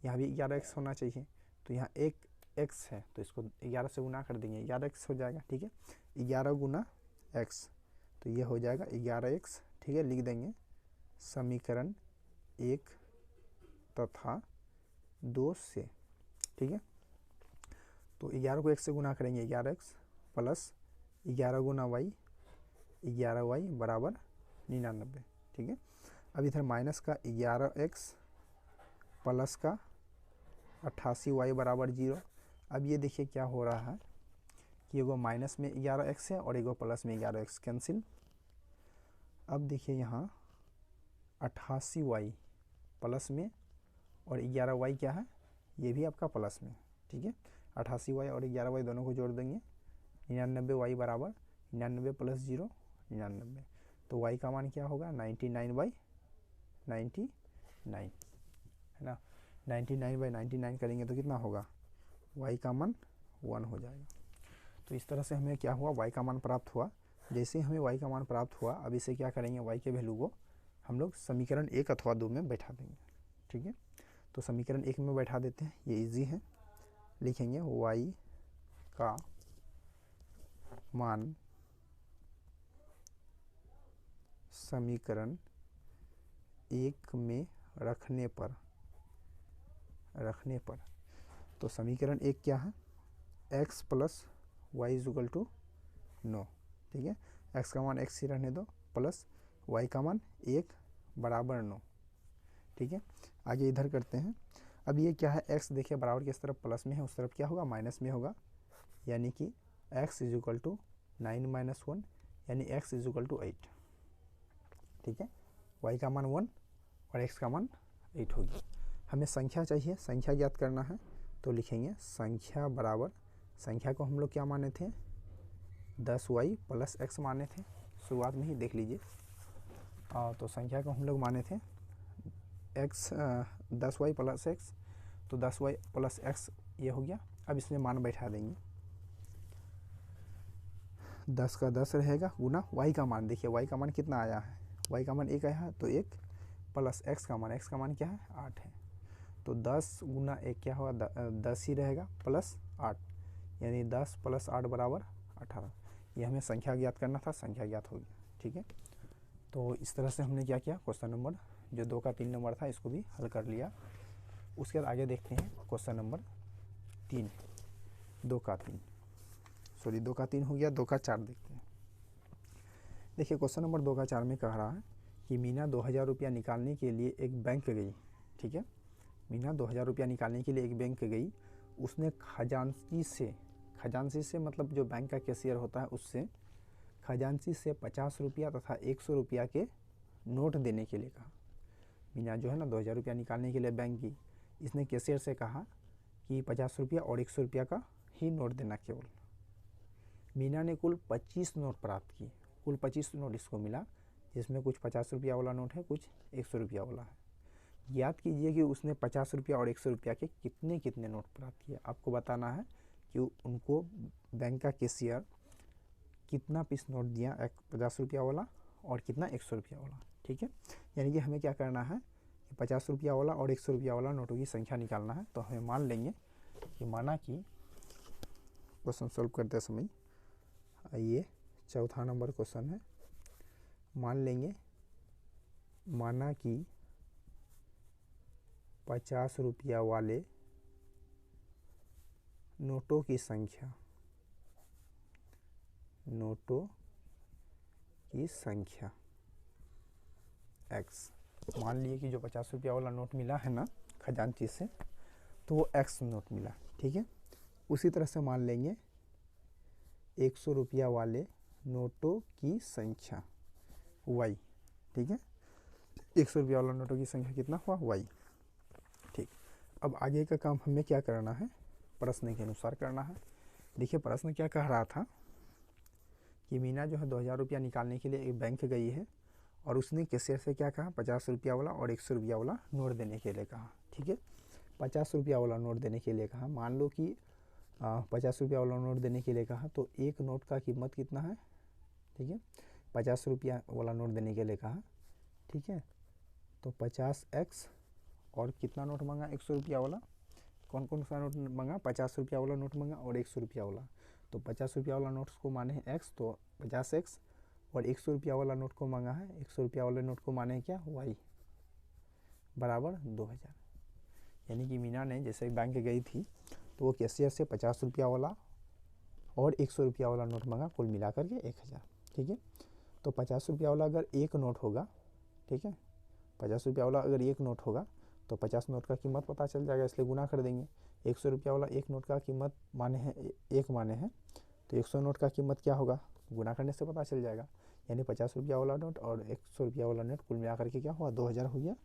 यहाँ भी 11x होना चाहिए। तो यहाँ 1x है तो इसको 11 से गुना कर देंगे, 11x हो जाएगा, ठीक है। 11 गुना x, तो ये हो जाएगा 11x, ठीक है। लिख देंगे समीकरण 1 तथा 2 से, ठीक है। तो 11 को 1 से गुना करेंगे 11x प्लस 11 गुना y, 11y बराबर 99, ठीक है। अब इधर माइनस का 11x प्लस का 88y बराबर 0। अब ये देखिए क्या हो रहा है कि एगो माइनस में 11x है और एगो प्लस में 11x, कैंसिल। अब देखिए यहाँ 88y प्लस में और 11y क्या है, ये भी आपका प्लस में, ठीक है। 88y और 11y दोनों को जोड़ देंगे, 99y बराबर 99 प्लस 0 99। तो y का मान क्या होगा, 99/99 है ना। 99/99 करेंगे तो कितना होगा, y का मान 1 हो जाएगा। तो इस तरह से हमें क्या हुआ, y का मान प्राप्त हुआ। जैसे हमें y का मान प्राप्त हुआ, अब इसे क्या करेंगे, y के वैल्यू को हम लोग समीकरण 1 अथवा 2 में बैठा देंगे, ठीक है। तो समीकरण 1 में बैठा देते हैं, ये इजी है। लिखेंगे y का मान समीकरण 1 में रखने पर तो समीकरण 1 क्या है, x plus y is equal to 9, ठीक है। x का मान x ही रहने दो प्लस y का मान 1 बराबर 9, ठीक है। आगे इधर करते हैं। अब ये क्या है, x देखिए बराबर किस तरफ प्लस में है, उस तरफ क्या होगा, माइनस में होगा। यानी कि x इजुगल टू 9 - 1 यानी x इजुगल टू 8, ठीक है। y का मान 1 और x का मान 8 होगी। हमें संख्या चाहिए, संख्या ज्ञात करना है। तो लिखेंगे संख्या बराबर, संख्या को हम लोग क्या माने थे, 10y प्लस x माने थे, शुरुआत में ही देख लीजिए। तो संख्या को हम लोग माने थे x 10y प्लस x, तो 10y प्लस x ये हो गया। अब इसमें मान बैठा देंगे, 10 का 10 रहेगा गुना y का मान। देखिए y का मान कितना आया है, y का मान 1 आया है, तो 1 प्लस x का मान क्या है 8 है। तो 10 गुना 1 क्या होगा, 10 ही रहेगा प्लस 8, यानी 10 प्लस 8 बराबर 18। ये हमें संख्या ज्ञात करना था, संख्या ज्ञात हो गया, ठीक है। तो इस तरह से हमने क्या किया, क्वेश्चन नंबर जो 2 का 3 नंबर था इसको भी हल कर लिया। उसके बाद आगे देखते हैं क्वेश्चन नंबर 3, 2 का 3 हो गया, 2 का 4 देखते हैं। देखिए क्वेश्चन नंबर 2 का 4 में कह रहा है कि मीना 2000 रुपया निकालने के लिए एक बैंक गई, ठीक है। मीना 2000 रुपया निकालने के लिए एक बैंक गई। उसने खजांची से मतलब जो बैंक का कैशियर होता है उससे खजांची से 50 रुपया तथा 100 रुपया के नोट देने के लिए कहा। मीना जो है ना 2000 रुपया निकालने के लिए बैंक गई, इसने कैशियर से कहा कि 50 रुपया और 100 रुपया का ही नोट देना केवल। मीना ने कुल 25 नोट प्राप्त किए, कुल 25 नोट इसको मिला, जिसमें कुछ 50 रुपया वाला नोट है, कुछ 100 रुपया वाला है। याद कीजिए कि उसने 50 रुपया और 100 रुपया के कितने कितने नोट प्राप्त किए। आपको बताना है कि उनको बैंक का कैशियर कितना पीस नोट दिया, 50 रुपया वाला और कितना 100 रुपया वाला, ठीक है। यानी कि हमें क्या करना है कि 50 रुपया वाला और 100 रुपया वाला नोटों की संख्या निकालना है। तो हमें मान लेंगे कि माना कि क्वेश्चन सॉल्व करते समय, ये चौथा नंबर क्वेश्चन है। मान लेंगे माना कि 50 रुपया वाले नोटों की संख्या, नोटों की संख्या x। मान लिए कि जो 50 रुपया वाला नोट मिला है ना खजांची से, तो वो x नोट मिला, ठीक है। उसी तरह से मान लेंगे 100 रुपया वाले नोटों की संख्या y, ठीक है। 100 रुपया वाला नोटों की संख्या कितना हुआ y, ठीक। अब आगे का काम हमें क्या करना है, प्रश्न के अनुसार करना है। देखिए प्रश्न क्या कह रहा था कि मीना जो है 2000 रुपया निकालने के लिए एक बैंक गई है और उसने कैशियर से क्या कहा, 50 रुपया वाला और 100 रुपया वाला नोट देने के लिए कहा, ठीक है। 50 रुपया वाला नोट देने के लिए कहा, मान लो कि 50 रुपया वाला नोट देने के लिए कहा, तो एक नोट का कीमत कितना है, ठीक है। 50 रुपया वाला नोट देने के लिए कहा, ठीक है। तो 50x और कितना नोट मांगा, 100 रुपया वाला। कौन कौन सा नोट मांगा, 50 रुपया वाला नोट मांगा और 100 रुपया वाला। तो 50 रुपया वाला नोट को माने हैं x, तो 50x, और 100 रुपया वाला नोट को मांगा है, 100 रुपया वाले नोट को माने हैं क्या, y, बराबर 2000। यानी कि मीना ने जैसे बैंक गई थी तो वो कैशियर से 50 रुपया वाला और 100 रुपया वाला नोट मांगा, कुल मिलाकर के 1000, ठीक है। तो 50 रुपया वाला अगर एक नोट होगा, ठीक है, 50 रुपया वाला अगर एक नोट होगा तो 50 नोट का कीमत पता चल जाएगा, इसलिए गुना कर देंगे। 100 रुपया वाला एक नोट का कीमत माने हैं, एक माने हैं, तो 100 नोट का कीमत क्या होगा, गुना करने से पता चल जाएगा। यानी 50 रुपया वाला नोट और 100 रुपया वाला नोट कुल मिला करके क्या हुआ, 2000 हो गया।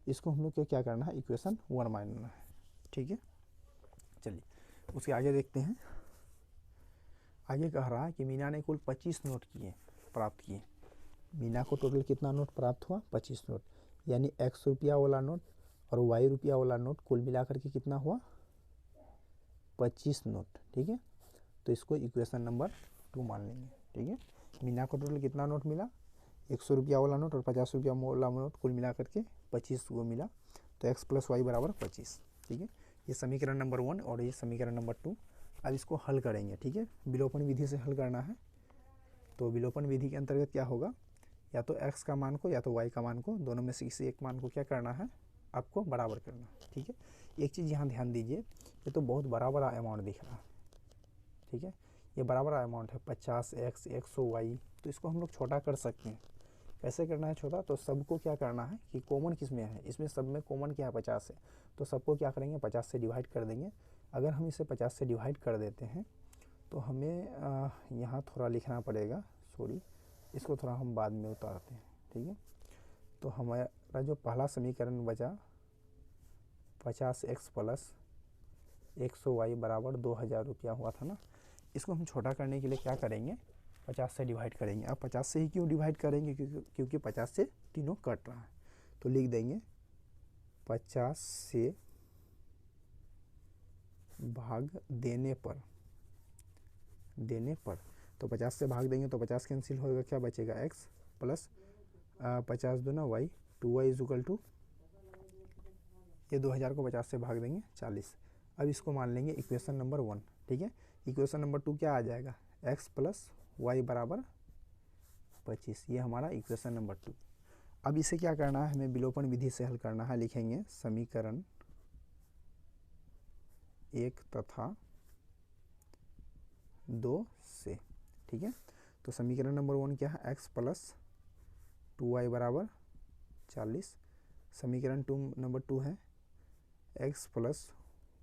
इसको हम लोग को क्या करना है, इक्वेशन 1 मानना है, ठीक है। चलिए उसके आगे देखते हैं। आगे कह रहा है कि मीना ने कुल 25 नोट प्राप्त किए। मीना को टोटल कितना नोट प्राप्त हुआ, 25 नोट। यानी x रुपया वाला नोट और y रुपया वाला नोट कुल मिलाकर के कितना हुआ, 25 नोट, ठीक है। तो इसको इक्वेशन नंबर 2 मान लेंगे, ठीक है। मीना को टोटल कितना नोट मिला, 100 रुपया वाला नोट और 50 रुपया वाला नोट कुल मिला करके 25 को मिला। तो x + y बराबर 25, ठीक है। ये समीकरण नंबर 1 और ये समीकरण नंबर 2। अब इसको हल करेंगे, ठीक है। विलोपन विधि से हल करना है। तो विलोपन विधि के अंतर्गत क्या होगा, या तो x का मान को या तो y का मान को, दोनों में से किसी एक मान को क्या करना है, आपको बराबर करना, ठीक है। एक चीज़ यहाँ ध्यान दीजिए, ये तो बहुत बड़ा बड़ा अमाउंट दिख रहा है, ठीक है। ये बड़ा बड़ा अमाउंट है 50x 100y। तो इसको हम लोग छोटा कर सकते हैं। कैसे करना है छोटा, तो सबको क्या करना है कि कॉमन किस में है, इसमें सब में कॉमन क्या है, 50 है। तो सबको क्या करेंगे, 50 से डिवाइड कर देंगे। अगर हम इसे 50 से डिवाइड कर देते हैं तो हमें यहाँ थोड़ा लिखना पड़ेगा, सॉरी, इसको थोड़ा हम बाद में उतारते हैं, ठीक है। तो हमारा जो पहला समीकरण बचा 50x + 100y बराबर 2000 रुपया हुआ था ना, इसको हम छोटा करने के लिए क्या करेंगे, 50 से डिवाइड करेंगे। अब 50 से ही क्यों डिवाइड करेंगे, क्योंकि 50 से तीनों कट रहा है। तो लिख देंगे 50 से भाग देने पर, तो 50 से भाग देंगे तो 50 कैंसिल होगा, क्या बचेगा, x + 50 दूना y, 2y = ये 2000 को 50 से भाग देंगे 40। अब इसको मान लेंगे इक्वेशन नंबर 1, ठीक है। इक्वेशन नंबर 2 क्या आ जाएगा, x + y बराबर 25। ये हमारा इक्वेशन नंबर 2। अब इसे क्या करना है, हमें विलोपन विधि से हल करना है। लिखेंगे समीकरण 1 तथा 2 से, ठीक है। तो समीकरण नंबर 1 क्या है, x + 2y बराबर 40। समीकरण नंबर 2 है x +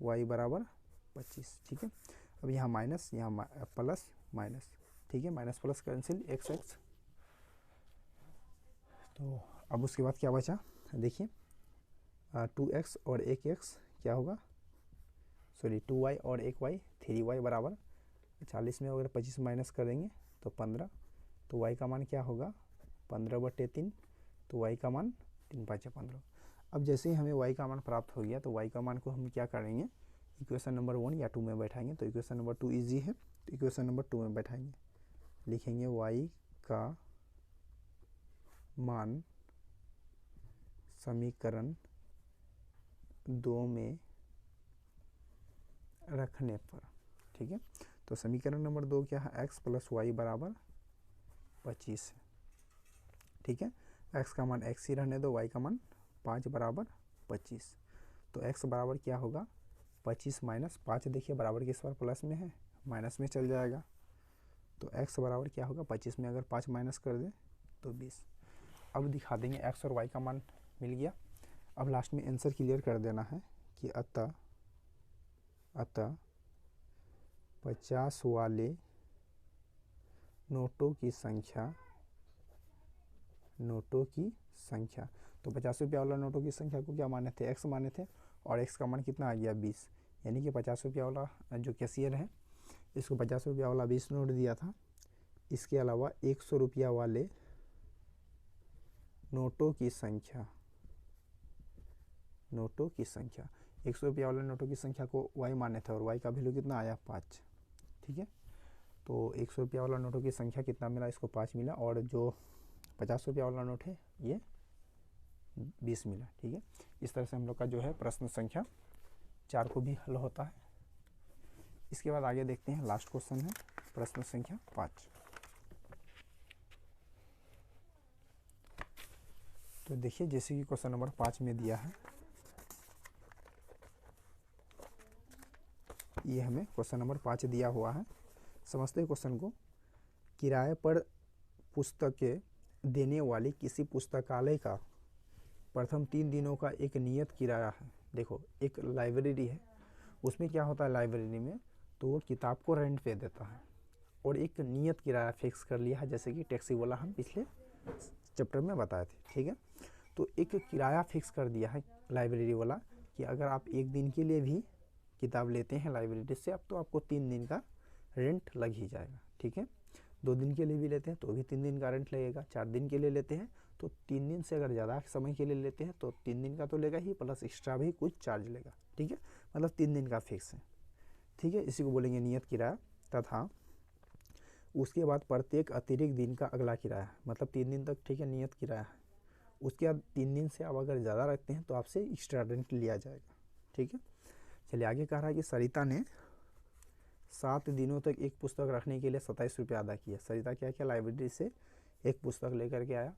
y बराबर 25, ठीक है। अब यहाँ माइनस, यहाँ प्लस माइनस, ठीक है, माइनस प्लस कैंसिल, x। तो अब उसके बाद क्या बचा, देखिए 2x और 1x क्या होगा, सॉरी 2y और 1y, 3y बराबर 40 में अगर 25 माइनस कर देंगे तो 15। तो y का मान क्या होगा, 15/3। तो y का मान 3×5 = 15। अब जैसे ही हमें y का मान प्राप्त हो गया तो y का मान को हम क्या करेंगे, इक्वेशन नंबर 1 या 2 में बैठाएंगे। तो इक्वेशन नंबर 2 ईजी है, तो इक्वेशन नंबर 2 में बैठाएंगे। लिखेंगे y का मान समीकरण 2 में रखने पर, ठीक है। तो समीकरण नंबर 2 क्या है, x + y बराबर 25 है, ठीक है। x का मान x ही रहने दो, y का मान 5 बराबर 25। तो x बराबर क्या होगा, 25 माइनस 5 देखिए बराबर के इस बार प्लस में है, माइनस में चल जाएगा। तो x बराबर क्या होगा, 25 में अगर 5 माइनस कर दें तो 20। अब दिखा देंगे x और y का मान मिल गया। अब लास्ट में आंसर क्लियर कर देना है कि अतः 50 वाले नोटों की संख्या तो 50 रुपया वाला नोटों की संख्या को क्या माने थे, x माने थे, और x का मान कितना आ गया 20। यानी कि 50 रुपया वाला जो कैशियर है इसको 50 रुपया वाला 20 नोट दिया था। इसके अलावा 100 रुपया वाले नोटों की संख्या 100 रुपया वाले नोटों की संख्या को y माने थे और y का वैल्यू कितना आया 5। ठीक है, तो 100 रुपया वाला नोटों की संख्या कितना मिला, इसको 5 मिला, और जो 50 रुपया वाला नोट है ये 20 मिला। ठीक है, इस तरह से हम लोग का जो है प्रश्न संख्या 4 को भी हल होता है। इसके बाद आगे देखते हैं, लास्ट क्वेश्चन है प्रश्न संख्या 5। तो देखिए जैसे कि क्वेश्चन नंबर 5 में दिया है, ये हमें क्वेश्चन नंबर 5 दिया हुआ है। समझते हैं क्वेश्चन को। किराए पर पुस्तकें देने वाली किसी पुस्तकालय का प्रथम 3 दिनों का एक नियत किराया है। देखो एक लाइब्रेरी है, उसमें क्या होता है लाइब्रेरी में, तो वो किताब को रेंट पे देता है और एक नियत किराया फिक्स कर लिया है, जैसे कि टैक्सी वाला हम पिछले चैप्टर में बताए थे। ठीक है, तो एक किराया फिक्स कर दिया है लाइब्रेरी वाला कि अगर आप एक दिन के लिए भी किताब लेते हैं लाइब्रेरी से, अब तो आपको 3 दिन का रेंट लग ही जाएगा। ठीक है, 2 दिन के लिए भी लेते हैं तो भी 3 दिन का रेंट लगेगा, 4 दिन के लिए लेते हैं तो 3 दिन से अगर ज़्यादा समय के लिए लेते हैं तो 3 दिन का तो लेगा ही, प्लस एक्स्ट्रा भी कुछ चार्ज लेगा। ठीक है, मतलब 3 दिन का फिक्स है। ठीक है, इसी को बोलेंगे नियत किराया। तथा उसके बाद प्रत्येक अतिरिक्त दिन का अगला किराया, मतलब 3 दिन तक ठीक है नियत किराया है, उसके बाद 3 दिन से आप अगर ज़्यादा रखते हैं तो आपसे एक्स्ट्रा रेंट लिया जाएगा। ठीक है, चलिए आगे कह रहा है कि सरिता ने 7 दिनों तक एक पुस्तक रखने के लिए 27 रुपये अदा किए। सरिता क्या किया, लाइब्रेरी से एक पुस्तक लेकर के आया,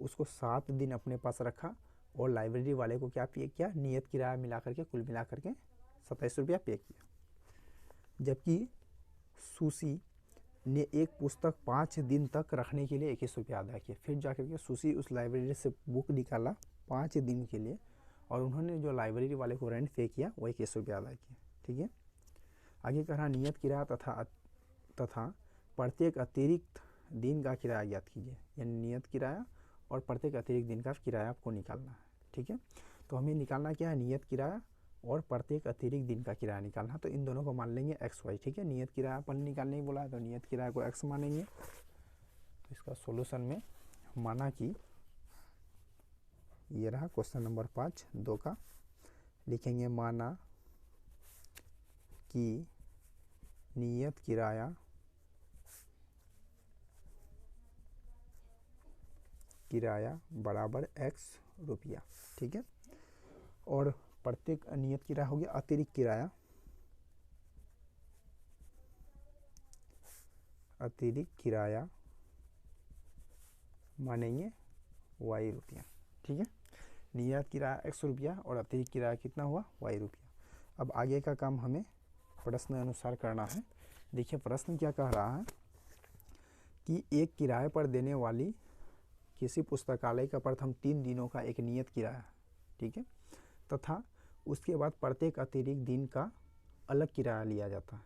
उसको 7 दिन अपने पास रखा और लाइब्रेरी वाले को क्या पे किया, नियत किराया मिला करके कुल मिला करके 27 रुपया पे किया। जबकि सुशी ने एक पुस्तक 5 दिन तक रखने के लिए 21 रुपया अदा किया। फिर जाकर के सुशी उस लाइब्रेरी से बुक निकाला 5 दिन के लिए और उन्होंने जो लाइब्रेरी वाले को रेंट पे किया वो 21 रुपया अदा किया। ठीक है, आगे कह रहा नियत किराया तथा प्रत्येक अतिरिक्त दिन का किराया ज्ञात कीजिए। यानी नियत किराया और प्रत्येक अतिरिक्त दिन का किराया आपको निकालना है। ठीक है, तो हमें निकालना क्या है, नियत किराया और प्रत्येक अतिरिक्त दिन का किराया निकालना है। तो इन दोनों को मान लेंगे XY। ठीक है, नियत किराया अपन निकालने ही बोला है तो नियत किराया को X मानेंगे। तो इसका सॉल्यूशन में माना कि ये रहा क्वेश्चन नंबर 5 2 का, लिखेंगे माना कि नियत किराया बराबर X रुपया। ठीक है, और प्रत्येक नियत किराया हो गया, अतिरिक्त किराया मानेंगे Y रुपया। ठीक है, नियत किराया X रुपया और अतिरिक्त किराया कितना हुआ Y रुपया। अब आगे का काम हमें प्रश्न अनुसार करना है। देखिए प्रश्न क्या कह रहा है कि एक किराए पर देने वाली किसी पुस्तकालय का प्रथम 3 दिनों का एक नियत किराया है। ठीक है, तथा उसके बाद प्रत्येक अतिरिक्त दिन का अलग किराया लिया जाता है।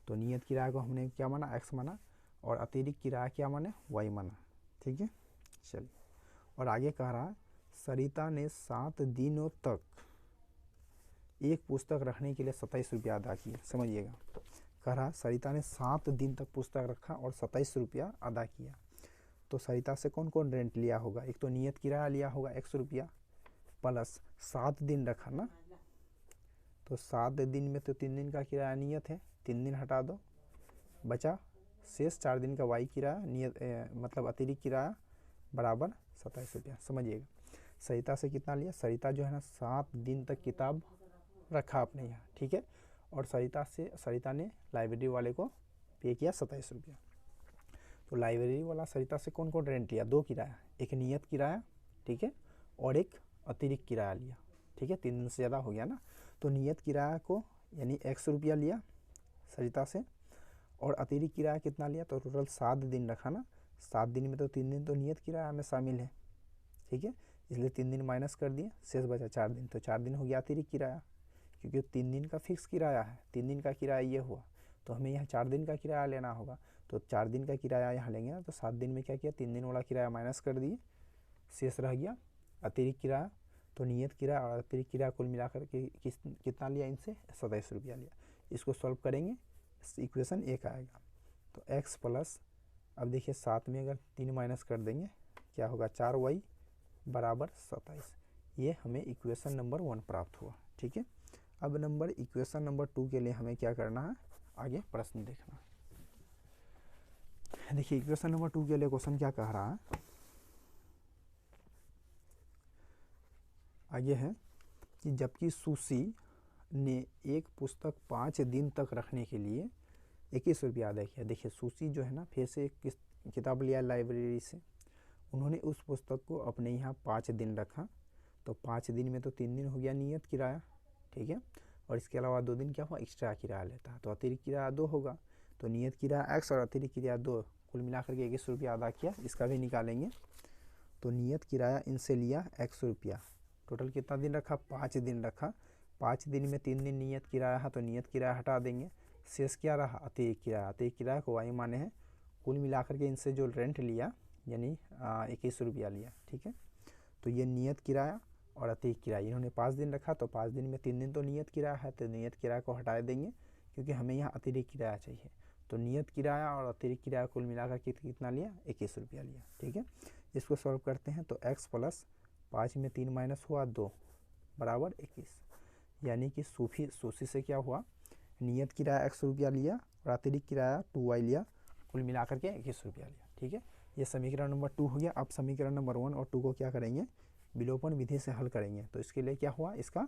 तो नियत किराया को हमने क्या माना, X माना, और अतिरिक्त किराया क्या माने, Y माना। ठीक है, चलिए और आगे कह रहा है सरिता ने 7 दिनों तक एक पुस्तक रखने के लिए 27 रुपया अदा किए। समझिएगा, कह रहा सरिता ने 7 दिन तक पुस्तक रखा और 27 रुपया अदा किया। तो सरिता से कौन कौन रेंट लिया होगा, एक तो नियत किराया लिया होगा 100 रुपया, प्लस 7 दिन रखा ना, तो 7 दिन में तो 3 दिन का किराया नियत है, 3 दिन हटा दो, बचा शेष 4 दिन का Y किराया नियत मतलब अतिरिक्त किराया बराबर 27 रुपया। समझिएगा, सरिता से कितना लिया, सरिता जो है ना 7 दिन तक किताब रखा अपने यहाँ। ठीक है, और सरिता ने लाइब्रेरी वाले को पे किया 27 रुपया। तो लाइब्रेरी वाला सरिता से कौन कौन रेंट लिया, 2 किराया, एक नियत किराया, ठीक है, और एक अतिरिक्त किराया लिया। ठीक है, 3 दिन से ज़्यादा हो गया ना, तो नियत किराया को यानी x रुपया लिया सरिता से, और अतिरिक्त किराया कितना लिया, तो टोटल 7 दिन रखा ना। 7 दिन में तो 3 दिन तो नियत किराया में शामिल है, ठीक है, इसलिए 3 दिन माइनस कर दिए, शेष बचा 4 दिन। तो 4 दिन हो गया अतिरिक्त किराया, क्योंकि 3 दिन का फिक्स किराया है, 3 दिन का किराया ये हुआ, तो हमें यहाँ 4 दिन का किराया लेना होगा। तो 4 दिन का किराया यहाँ लेंगे ना, तो 7 दिन में क्या किया, 3 दिन वाला किराया माइनस कर दिए, शेष रह गया अतिरिक्त किराया। तो नियत किराया और अतिरिक्त किराया कुल मिलाकर के कितना लिया इनसे, 27 रुपया लिया। इसको सॉल्व करेंगे, इक्वेशन 1 आएगा। तो x प्लस, अब देखिए 7 में अगर 3 माइनस कर देंगे क्या होगा, 4y बराबर 27। ये हमें इक्वेशन नंबर 1 प्राप्त हुआ, ठीक है। अब इक्वेशन नंबर 2 के लिए हमें क्या करना है, आगे प्रश्न देखना। देखिए इक्वेशन नंबर 2 के लिए क्वेश्चन क्या कह रहा है, आगे है कि जबकि सुशी ने एक पुस्तक 5 दिन तक रखने के लिए 21 रुपया अदा किया। देखिए सुशी जो है ना, फिर से एक किताब लिया लाइब्रेरी से, उन्होंने उस पुस्तक को अपने यहाँ 5 दिन रखा। तो 5 दिन में तो 3 दिन हो गया नियत किराया, ठीक है, और इसके अलावा 2 दिन क्या हुआ, एक्स्ट्रा किराया लेता है, तो अतिरिक्त किराया 2 होगा। तो नियत किराया x और अतिरिक्त किराया 2, कुल मिलाकर के 21 रुपया अदा किया, इसका भी निकालेंगे। तो नियत किराया इनसे लिया x रुपया, टोटल कितना दिन रखा, 5 दिन रखा। 5 दिन में 3 दिन नियत किराया है, तो नियत किराया हटा देंगे, शेष क्या रहा, अतिरिक्त किराया। अतिरिक्त किराया को y माने हैं, कुल मिलाकर के इनसे जो रेंट लिया यानी 21 रुपया लिया, ठीक है। तो ये नियत किराया और अतिरिक्त किराया, इन्होंने 5 दिन रखा, तो 5 दिन में 3 दिन तो नियत किराया है, तो नियत किराया को हटा देंगे, क्योंकि हमें यहाँ अतिरिक्त किराया चाहिए। तो नियत किराया और अतिरिक्त किराया कुल मिलाकर के कितना लिया, 21 रुपया लिया, ठीक है। इसको सॉल्व करते हैं, तो x प्लस 5 में 3 माइनस हुआ 2 बराबर 21, यानी कि सूफी से क्या हुआ, नियत किराया x रुपया लिया और अतिरिक्त किराया 2y लिया, कुल मिलाकर के 21 रुपया लिया, ठीक है। ये समीकरण नंबर 2 हो गया। अब समीकरण नंबर 1 और 2 को क्या करेंगे, विलोपन विधि से हल करेंगे। तो इसके लिए क्या हुआ, इसका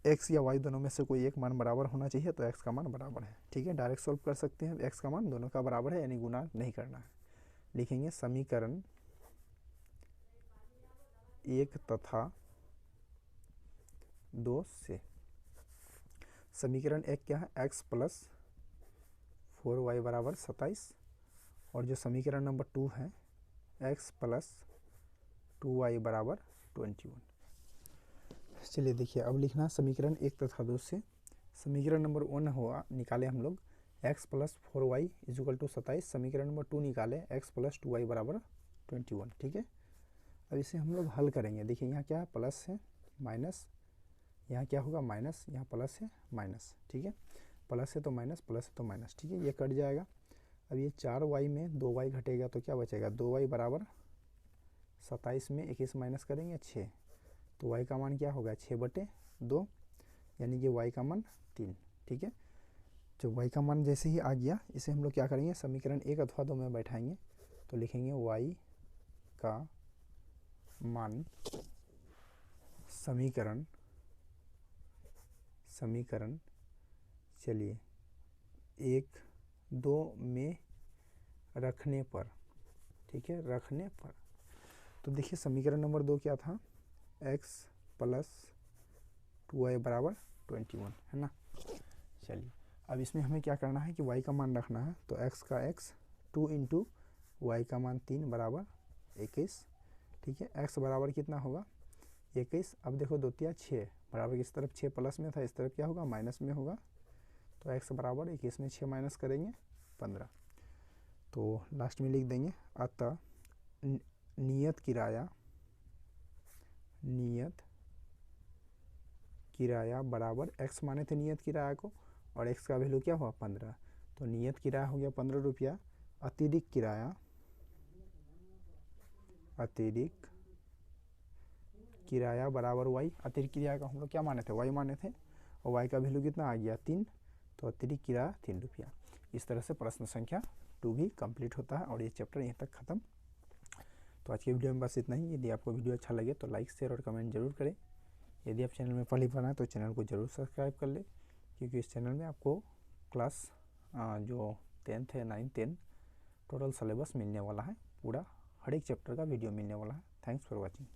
x या y दोनों में से कोई एक मान बराबर होना चाहिए, तो x का मान बराबर है, ठीक है, डायरेक्ट सॉल्व कर सकते हैं। x का मान दोनों का बराबर है, यानी गुना नहीं करना है। लिखेंगे समीकरण 1 तथा 2 से, समीकरण 1 क्या है, x प्लस 4y बराबर 27, और जो समीकरण नंबर 2 है x प्लस 2y बराबर 21। चलिए देखिए अब लिखना समीकरण 1 तथा 2 से। समीकरण नंबर 1 हुआ, निकाले हम लोग x plus 4y equal to 27। समीकरण नंबर 2 निकाले x प्लस 2y बराबर 21, ठीक है। अब इसे हम लोग हल करेंगे। देखिए यहाँ क्या है, प्लस है माइनस, यहाँ क्या होगा माइनस, यहाँ प्लस है माइनस, ठीक है, प्लस है तो माइनस, प्लस है तो माइनस, ठीक है, ये कट जाएगा। अब ये 4y में 2y घटेगा, तो क्या बचेगा, 2y बराबर 27 में 21 माइनस करेंगे 6, तो y का मान क्या होगा, 6/2, यानी कि y का मान 3, ठीक है। जो y का मान जैसे ही आ गया, इसे हम लोग क्या करेंगे, समीकरण 1 अथवा 2 में बैठाएंगे, तो लिखेंगे y का मान समीकरण चलिए 1, 2 में रखने पर, ठीक है, रखने पर। तो देखिए समीकरण नंबर 2 क्या था, x प्लस 2y बराबर 21, है ना। चलिए अब इसमें हमें क्या करना है कि y का मान रखना है, तो x का x 2 इंटू y का मान 3 बराबर 21, ठीक है। x बराबर कितना होगा 21। अब देखो 2 तिया 6 बराबर, इस तरफ 6 प्लस में था, इस तरफ क्या होगा माइनस में होगा, तो x बराबर 21 में 6 माइनस करेंगे 15, तो लास्ट में लिख देंगे अतः नियत किराया बराबर x माने थे नियत किराया को, और x का वैल्यू क्या हुआ 15, तो नियत किराया हो गया 15 रुपया, अतिरिक्त किराया बराबर y, अतिरिक्त किराया का हम लोग क्या माने थे, y माने थे, और y का वैल्यू कितना आ गया 3, तो अतिरिक्त किराया 3 रुपया। इस तरह से प्रश्न संख्या 2 भी कंप्लीट होता है, और ये चैप्टर यहीं तक ख़त्म। तो आज की वीडियो में बस इतना ही। यदि आपको वीडियो अच्छा लगे तो लाइक शेयर और कमेंट जरूर करें। यदि आप चैनल में पहली बार आए तो चैनल को जरूर सब्सक्राइब कर ले, क्योंकि इस चैनल में आपको क्लास जो 10th है 9, 10 टोटल सिलेबस मिलने वाला है, पूरा हर एक चैप्टर का वीडियो मिलने वाला है। Thanks for watching.